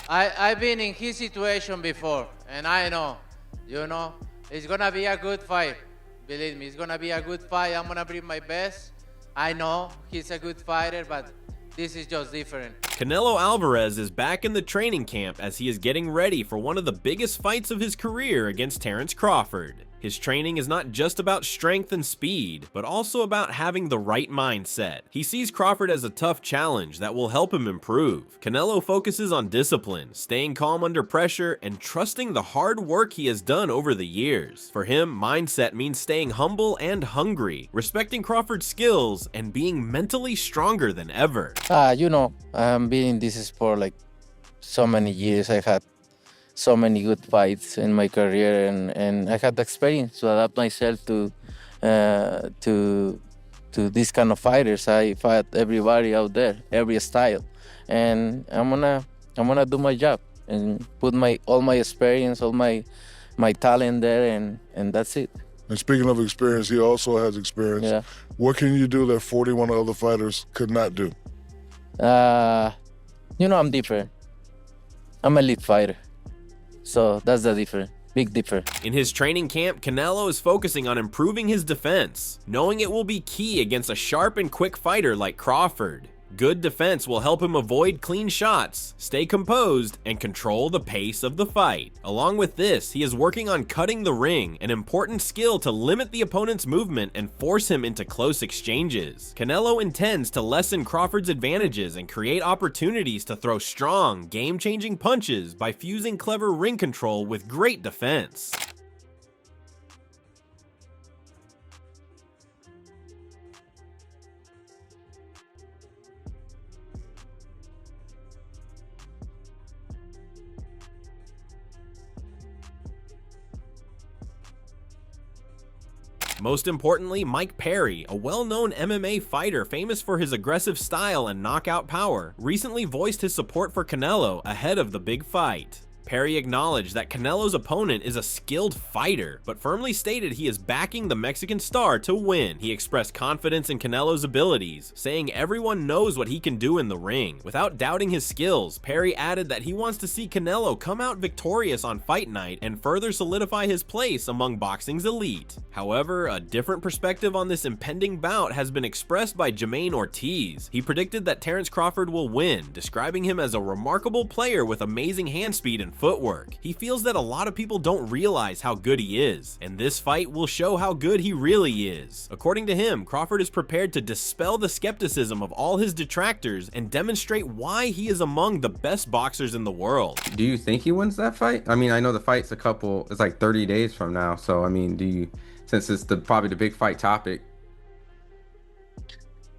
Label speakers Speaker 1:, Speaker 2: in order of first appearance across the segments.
Speaker 1: I've been in his situation before, and I know, you know, it's gonna be a good fight. Believe me, it's gonna be a good fight. I'm gonna bring my best. I know he's a good fighter, but this is just different.
Speaker 2: Canelo Alvarez is back in the training camp as he is getting ready for one of the biggest fights of his career against Terence Crawford. His training is not just about strength and speed, but also about having the right mindset. He sees Crawford as a tough challenge that will help him improve. Canelo focuses on discipline, staying calm under pressure, and trusting the hard work he has done over the years. For him, mindset means staying humble and hungry, respecting Crawford's skills, and being mentally stronger than ever.
Speaker 3: I've been in this sport like so many years. I had so many good fights in my career, and I had the experience to adapt myself to these kind of fighters. I fight everybody out there, every style, and I'm gonna do my job and put all my experience, all my talent there, and that's it.
Speaker 4: And speaking of experience, he also has experience.
Speaker 3: Yeah.
Speaker 4: What can you do that 41 other fighters could not do?
Speaker 3: I'm different. I'm a elite fighter. So that's the difference, big difference.
Speaker 2: In his training camp, Canelo is focusing on improving his defense, knowing it will be key against a sharp and quick fighter like Crawford. Good defense will help him avoid clean shots, stay composed, and control the pace of the fight. Along with this, he is working on cutting the ring, an important skill to limit the opponent's movement and force him into close exchanges. Canelo intends to lessen Crawford's advantages and create opportunities to throw strong, game-changing punches by fusing clever ring control with great defense. Most importantly, Mike Perry, a well-known MMA fighter famous for his aggressive style and knockout power, recently voiced his support for Canelo ahead of the big fight. Perry acknowledged that Canelo's opponent is a skilled fighter, but firmly stated he is backing the Mexican star to win. He expressed confidence in Canelo's abilities, saying everyone knows what he can do in the ring. Without doubting his skills, Perry added that he wants to see Canelo come out victorious on fight night and further solidify his place among boxing's elite. However, a different perspective on this impending bout has been expressed by Jermaine Ortiz. He predicted that Terence Crawford will win, describing him as a remarkable player with amazing hand speed and footwork. He feels that a lot of people don't realize how good he is, and this fight will show how good he really is. According to him, Crawford is prepared to dispel the skepticism of all his detractors and demonstrate why he is among the best boxers in the world.
Speaker 5: Do you think he wins that fight? I mean, I know the fight's it's like 30 days from now, so I mean, since it's probably the big fight topic?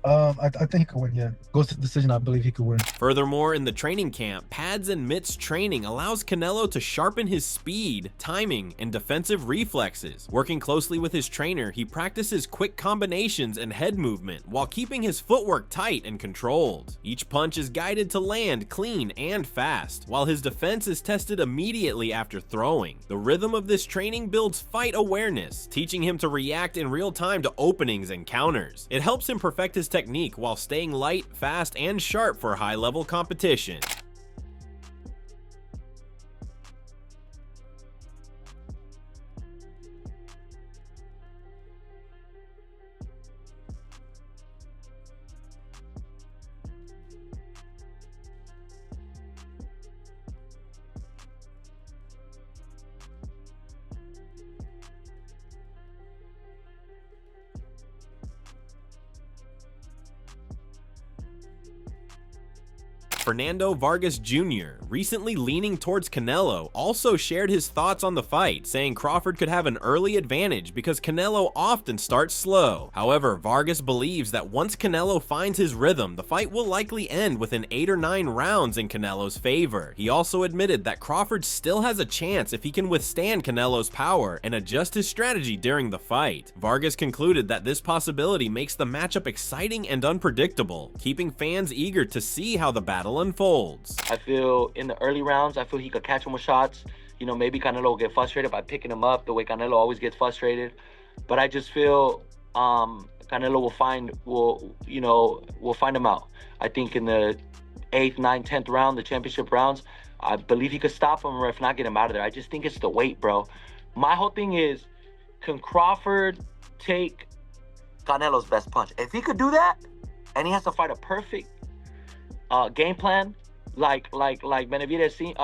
Speaker 6: I think he could win, yeah. Goes to decision, I believe he could win.
Speaker 2: Furthermore, in the training camp, pads and mitts training allows Canelo to sharpen his speed, timing, and defensive reflexes. Working closely with his trainer, he practices quick combinations and head movement while keeping his footwork tight and controlled. Each punch is guided to land clean and fast, while his defense is tested immediately after throwing. The rhythm of this training builds fight awareness, teaching him to react in real time to openings and counters. It helps him perfect his technique while staying light, fast, and sharp for high-level competition. Fernando Vargas Jr., recently leaning towards Canelo, also shared his thoughts on the fight, saying Crawford could have an early advantage because Canelo often starts slow. However, Vargas believes that once Canelo finds his rhythm, the fight will likely end within 8 or 9 rounds in Canelo's favor. He also admitted that Crawford still has a chance if he can withstand Canelo's power and adjust his strategy during the fight. Vargas concluded that this possibility makes the matchup exciting and unpredictable, keeping fans eager to see how the battle unfolds.
Speaker 7: I feel in the early rounds, I feel he could catch him with shots. You know, maybe Canelo will get frustrated by picking him up the way Canelo always gets frustrated. But I just feel Canelo will find him out. I think in the 8th, 9th, 10th round, the championship rounds, I believe he could stop him, or if not, get him out of there. I just think it's the weight, bro. My whole thing is, can Crawford take Canelo's best punch? If he could do that, and he has to fight a perfect game plan, like Benavidez,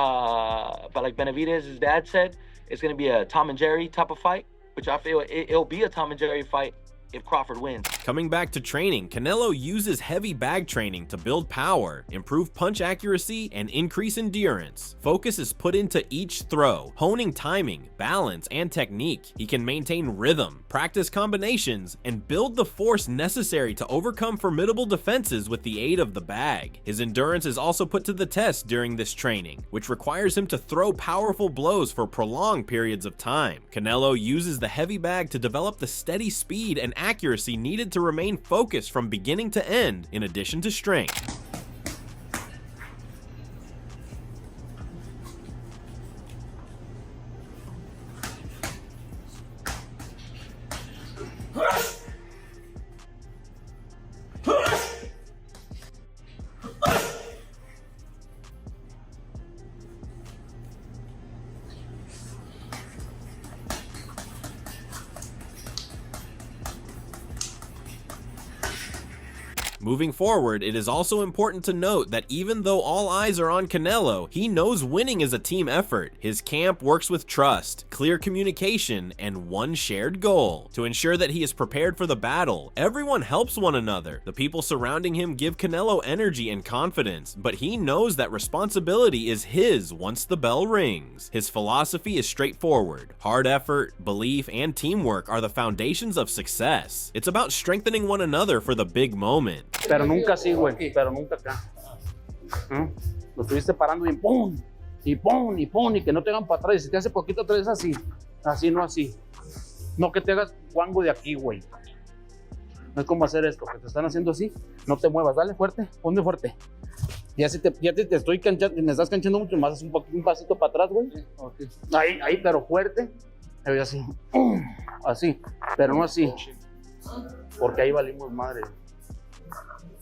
Speaker 7: but like Benavidez's dad said, it's gonna be a Tom and Jerry type of fight, which I feel it'll be a Tom and Jerry fight if Crawford wins.
Speaker 2: Coming back to training, Canelo uses heavy bag training to build power, improve punch accuracy, and increase endurance. Focus is put into each throw, honing timing, balance, and technique. He can maintain rhythm, practice combinations, and build the force necessary to overcome formidable defenses with the aid of the bag. His endurance is also put to the test during this training, which requires him to throw powerful blows for prolonged periods of time. Canelo uses the heavy bag to develop the steady speed and accuracy needed to remain focused from beginning to end, in addition to strength. Moving forward, it is also important to note that even though all eyes are on Canelo, he knows winning is a team effort. His camp works with trust, clear communication, and one shared goal. To ensure that he is prepared for the battle, everyone helps one another. The people surrounding him give Canelo energy and confidence, but he knows that responsibility is his once the bell rings. His philosophy is straightforward. Hard effort, belief, and teamwork are the foundations of success. It's about strengthening one another for the big moment.
Speaker 8: Pero nunca así, güey, pero nunca acá. Lo estuviste parando y pum, y pum, y pum, y que no te hagan para atrás. Y si te hace poquito atrás, así, así, no así. No que te hagas guango de aquí, güey. No es como hacer esto, que te están haciendo así. No te muevas, dale fuerte, ponte fuerte. Ya si te estoy canchando, me estás canchando mucho más, haces un pasito para atrás, güey. Okay. Ahí, pero fuerte. Ahí así, así, pero no así. Porque ahí valimos madre.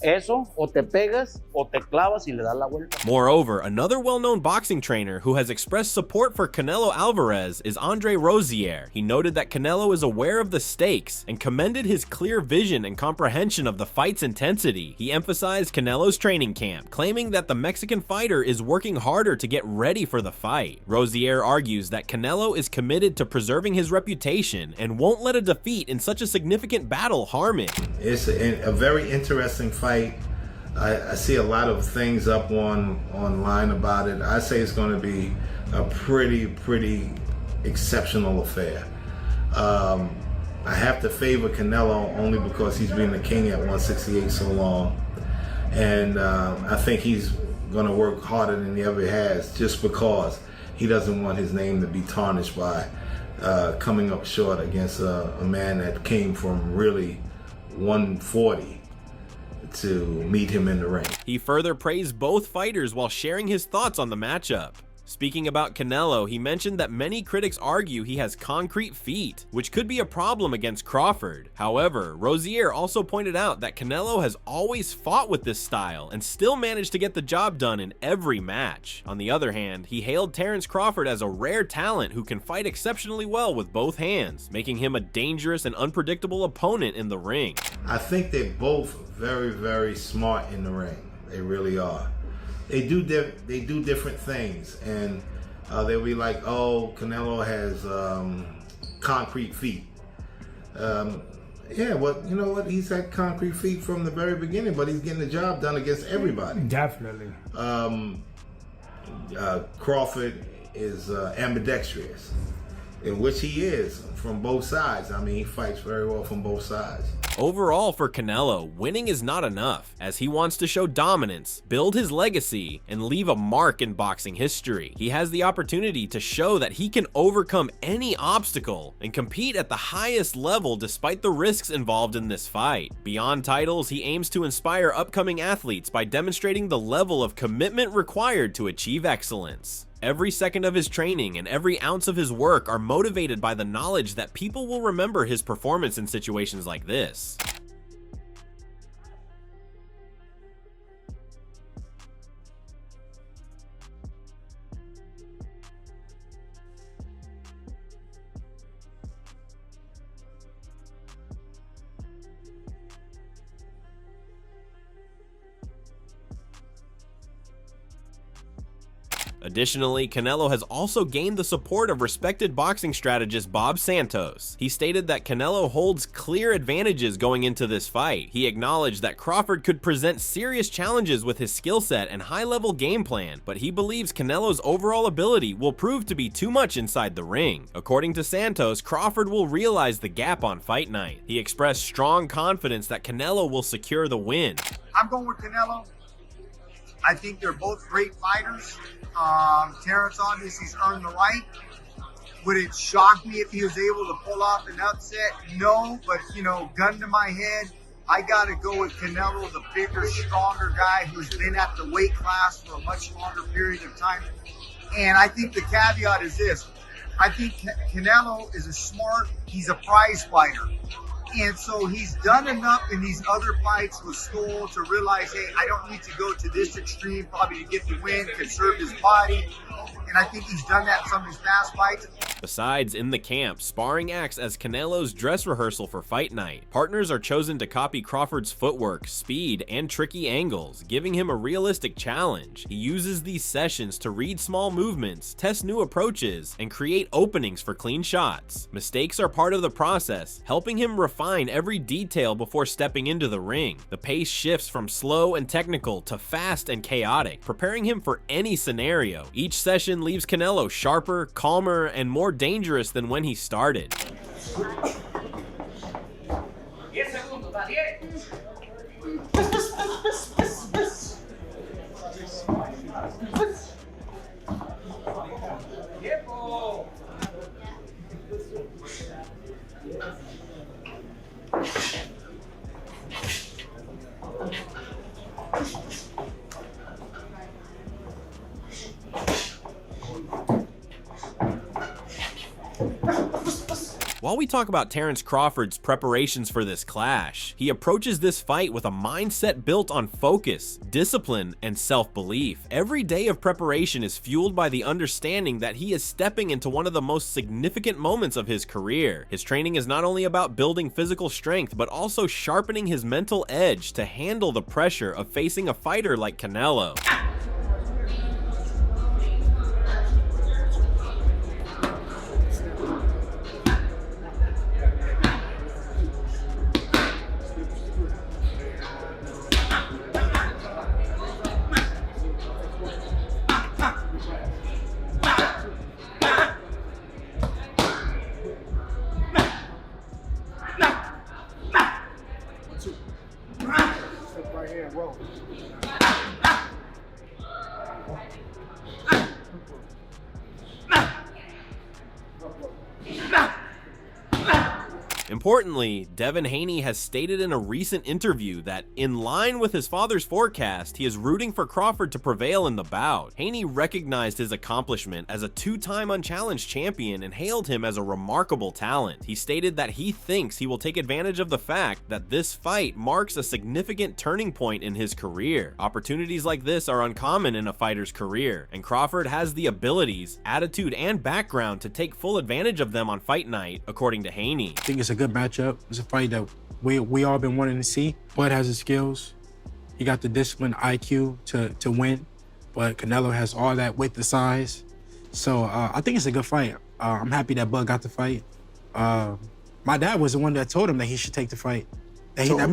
Speaker 8: Eso, o te pegas, o te clavas y le das la vuelta.
Speaker 2: Moreover, another well-known boxing trainer who has expressed support for Canelo Alvarez is Andre Rozier. He noted that Canelo is aware of the stakes and commended his clear vision and comprehension of the fight's intensity. He emphasized Canelo's training camp, claiming that the Mexican fighter is working harder to get ready for the fight. Rozier argues that Canelo is committed to preserving his reputation and won't let a defeat in such a significant battle harm it.
Speaker 9: It's a very interesting fight. I see a lot of things up online about it. I say it's going to be a pretty exceptional affair. I have to favor Canelo only because he's been the king at 168 so long, and I think he's going to work harder than he ever has, just because he doesn't want his name to be tarnished by coming up short against a man that came from really 140 to meet him in the ring.
Speaker 2: He further praised both fighters while sharing his thoughts on the matchup. Speaking about Canelo, he mentioned that many critics argue he has concrete feet, which could be a problem against Crawford. However, Rozier also pointed out that Canelo has always fought with this style and still managed to get the job done in every match. On the other hand, he hailed Terence Crawford as a rare talent who can fight exceptionally well with both hands, making him a dangerous and unpredictable opponent in the ring.
Speaker 9: I think they're both very smart in the ring. They really are. They do different things, and they'll be like, oh, Canelo has concrete feet. Yeah, well, you know what? He's had concrete feet from the very beginning, but he's getting the job done against everybody.
Speaker 6: Definitely.
Speaker 9: Crawford is ambidextrous, in which he is from both sides. I mean, he fights very well from both sides.
Speaker 2: Overall, for Canelo, winning is not enough, as he wants to show dominance, build his legacy, and leave a mark in boxing history. He has the opportunity to show that he can overcome any obstacle and compete at the highest level despite the risks involved in this fight. Beyond titles, he aims to inspire upcoming athletes by demonstrating the level of commitment required to achieve excellence. Every second of his training and every ounce of his work are motivated by the knowledge that people will remember his performance in situations like this. Additionally, Canelo has also gained the support of respected boxing strategist Bob Santos. He stated that Canelo holds clear advantages going into this fight. He acknowledged that Crawford could present serious challenges with his skill set and high-level game plan, but he believes Canelo's overall ability will prove to be too much inside the ring. According to Santos, Crawford will realize the gap on fight night. He expressed strong confidence that Canelo will secure the win.
Speaker 10: I'm going with Canelo. I think they're both great fighters. Terence obviously has earned the right. Would it shock me if he was able to pull off an upset? No, but gun to my head, I got to go with Canelo, the bigger, stronger guy who's been at the weight class for a much longer period of time. And I think the caveat is this. I think Canelo is he's a prize fighter. And so he's done enough in these other fights with Stoll to realize, hey, I don't need to go to this extreme probably to get the win, conserve his body. And I think he's done that in some of his past fights.
Speaker 2: Besides, in the camp, sparring acts as Canelo's dress rehearsal for fight night. Partners are chosen to copy Crawford's footwork, speed, and tricky angles, giving him a realistic challenge. He uses these sessions to read small movements, test new approaches, and create openings for clean shots. Mistakes are part of the process, helping him refine every detail before stepping into the ring. The pace shifts from slow and technical to fast and chaotic, preparing him for any scenario. Each session leaves Canelo sharper, calmer, and more dangerous than when he started. While we talk about Terence Crawford's preparations for this clash, he approaches this fight with a mindset built on focus, discipline, and self-belief. Every day of preparation is fueled by the understanding that he is stepping into one of the most significant moments of his career. His training is not only about building physical strength, but also sharpening his mental edge to handle the pressure of facing a fighter like Canelo. Importantly, Devin Haney has stated in a recent interview that, in line with his father's forecast, he is rooting for Crawford to prevail in the bout. Haney recognized his accomplishment as a two-time unchallenged champion and hailed him as a remarkable talent. He stated that he thinks he will take advantage of the fact that this fight marks a significant turning point in his career. Opportunities like this are uncommon in a fighter's career, and Crawford has the abilities, attitude, and background to take full advantage of them on fight night, according to Haney.
Speaker 11: I think it's a good matchup. It's a fight that we all been wanting to see. Bud has the skills. He got the discipline, IQ to win, but Canelo has all that with the size. So I think it's a good fight. I'm happy that Bud got the fight. My dad was the one that told him that he should take the fight. Yeah,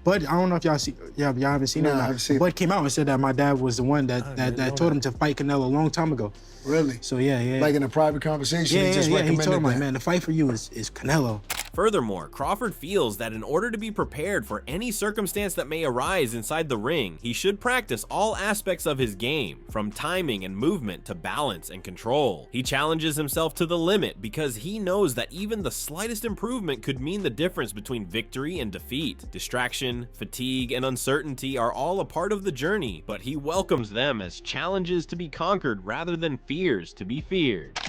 Speaker 11: Bud, I don't know if y'all haven't seen it or not. Bud came out and said that my dad was the one that told him to fight Canelo a long time ago.
Speaker 12: Really?
Speaker 11: So yeah.
Speaker 12: Like in a private conversation, he just recommended
Speaker 11: he told him,
Speaker 12: that.
Speaker 11: like, man, the fight for you is Canelo.
Speaker 2: Furthermore, Crawford feels that in order to be prepared for any circumstance that may arise inside the ring, he should practice all aspects of his game, from timing and movement to balance and control. He challenges himself to the limit because he knows that even the slightest improvement could mean the difference between victory and defeat. Distraction, fatigue, and uncertainty are all a part of the journey, but he welcomes them as challenges to be conquered rather than fears to be feared.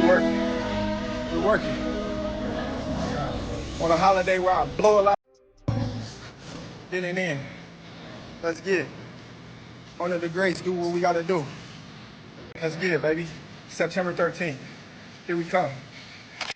Speaker 12: We're working. On a holiday where I blow a lot. Get it in. Let's get it. Under the grace, do what we gotta do. Let's get it, baby. September 13th. Here we come.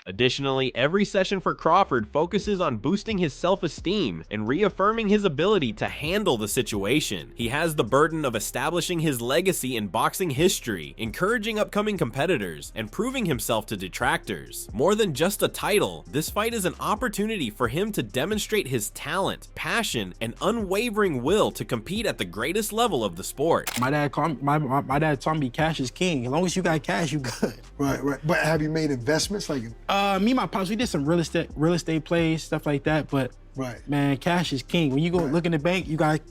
Speaker 2: Additionally, every session for Crawford focuses on boosting his self-esteem and reaffirming his ability to handle the situation. He has the burden of establishing his legacy in boxing history, encouraging upcoming competitors, and proving himself to detractors. More than just a title, this fight is an opportunity for him to demonstrate his talent, passion, and unwavering will to compete at the greatest level of the sport.
Speaker 11: My dad taught me cash is king. As long as you got cash, you good.
Speaker 13: Right, right. But have you made investments? Like,
Speaker 11: me and my pops, we did some real estate plays, stuff like that. But
Speaker 13: right,
Speaker 11: man, cash is king. When you go look in the bank, you got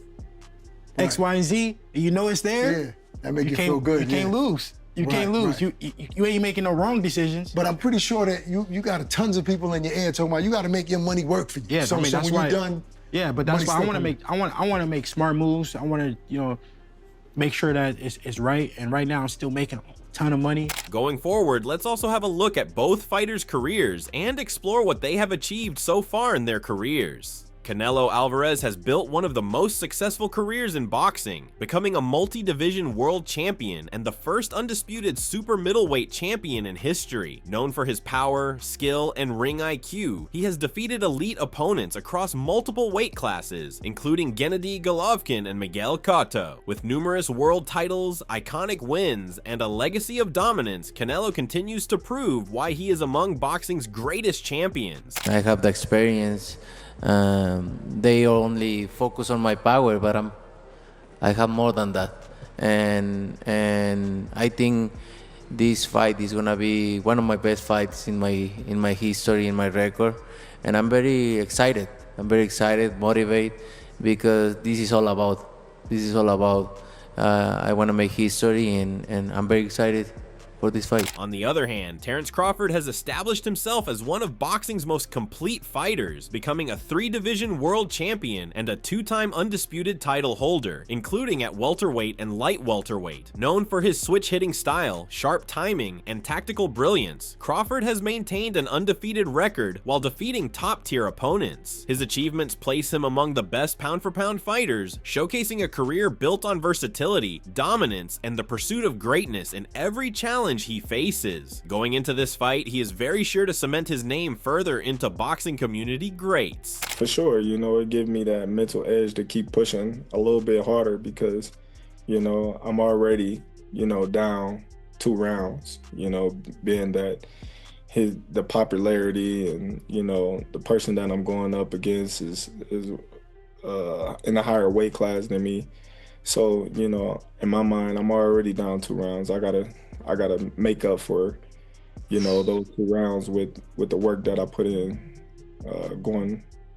Speaker 11: X, Y, and Z, and you know it's there.
Speaker 13: Yeah, that make you feel good.
Speaker 11: You can't lose. You can't lose. Right. You ain't making no wrong decisions.
Speaker 13: But I'm pretty sure that you got tons of people in your ear talking about you got to make your money work for you.
Speaker 11: Yeah,
Speaker 13: so,
Speaker 11: I mean, that's
Speaker 13: when
Speaker 11: why.
Speaker 13: You're done,
Speaker 11: yeah, but that's why I want to make. I want to make smart moves. I want to make sure that it's right. And right now, I'm still making a ton of money.
Speaker 2: Going forward, let's also have a look at both fighters' careers and explore what they have achieved so far in their careers. Canelo Alvarez has built one of the most successful careers in boxing, becoming a multi-division world champion and the first undisputed super middleweight champion in history. Known for his power, skill, and ring IQ, he has defeated elite opponents across multiple weight classes, including Gennady Golovkin and Miguel Cotto. With numerous world titles, iconic wins, and a legacy of dominance, Canelo continues to prove why he is among boxing's greatest champions.
Speaker 3: I have the experience. They only focus on my power, but I have more than that, and I think this fight is gonna be one of my best fights in my history, in my record, and I'm very excited. I'm very excited, motivated, because this is all about. I want to make history, and I'm very excited for this fight.
Speaker 2: On the other hand, Terence Crawford has established himself as one of boxing's most complete fighters, becoming a 3-division world champion and a 2-time undisputed title holder, including at welterweight and light welterweight. Known for his switch-hitting style, sharp timing, and tactical brilliance, Crawford has maintained an undefeated record while defeating top-tier opponents. His achievements place him among the best pound-for-pound fighters, showcasing a career built on versatility, dominance, and the pursuit of greatness in every challenge he faces. Going into this fight, he is very sure to cement his name further into boxing community greats.
Speaker 14: For sure, it gives me that mental edge to keep pushing a little bit harder because, I'm already, down 2 rounds, being that the popularity and, the person that I'm going up against is in a higher weight class than me. So, in my mind, I'm already down 2 rounds. I gotta make up for, those 2 rounds with the work that I put in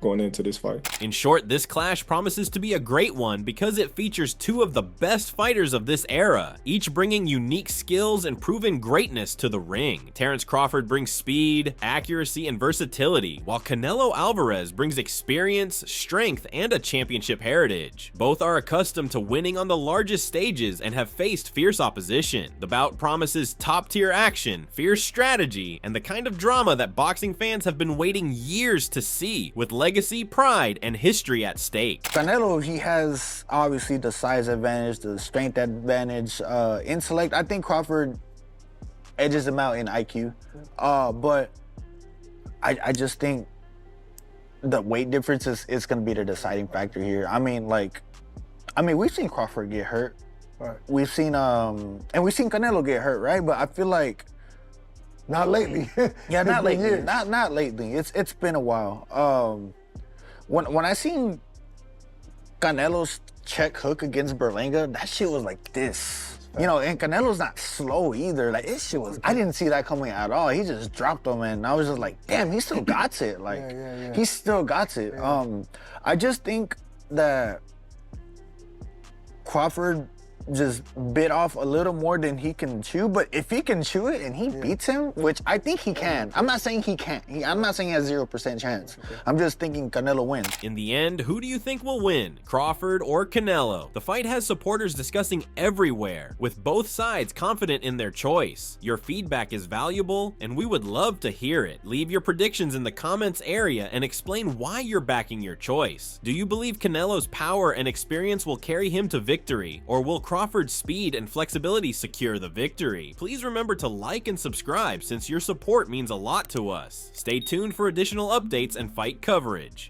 Speaker 14: going into this fight.
Speaker 2: In short, this clash promises to be a great one because it features 2 of the best fighters of this era, each bringing unique skills and proven greatness to the ring. Terence Crawford brings speed, accuracy, and versatility, while Canelo Alvarez brings experience, strength, and a championship heritage. Both are accustomed to winning on the largest stages and have faced fierce opposition. The bout promises top-tier action, fierce strategy, and the kind of drama that boxing fans have been waiting years to see, with legacy, pride, and history at stake.
Speaker 15: Canelo, he has obviously the size advantage, the strength advantage, intellect. I think Crawford edges him out in IQ, but I just think the weight difference is going to be the deciding factor here. I mean, we've seen Crawford get hurt.
Speaker 13: Right.
Speaker 15: We've seen Canelo get hurt, right? But I feel like
Speaker 13: not lately.
Speaker 15: Yeah, not lately. Not lately. It's been a while. When I seen Canelo's check hook against Berlanga, that shit was like this. And Canelo's not slow either. Like, this shit was, I didn't see that coming at all. He just dropped him, and I was just like, damn, he still got it. Like, he still got it.
Speaker 13: Yeah.
Speaker 15: I just think that Crawford just bit off a little more than he can chew, but if he can chew it and he beats him, which I think he can. I'm not saying he can't. I'm not saying he has 0% chance. I'm just thinking Canelo wins.
Speaker 2: In the end, who do you think will win, Crawford or Canelo? The fight has supporters discussing everywhere, with both sides confident in their choice. Your feedback is valuable, and we would love to hear it. Leave your predictions in the comments area and explain why you're backing your choice. Do you believe Canelo's power and experience will carry him to victory, or will Crawford's speed and flexibility secure the victory. Please remember to like and subscribe since your support means a lot to us. Stay tuned for additional updates and fight coverage.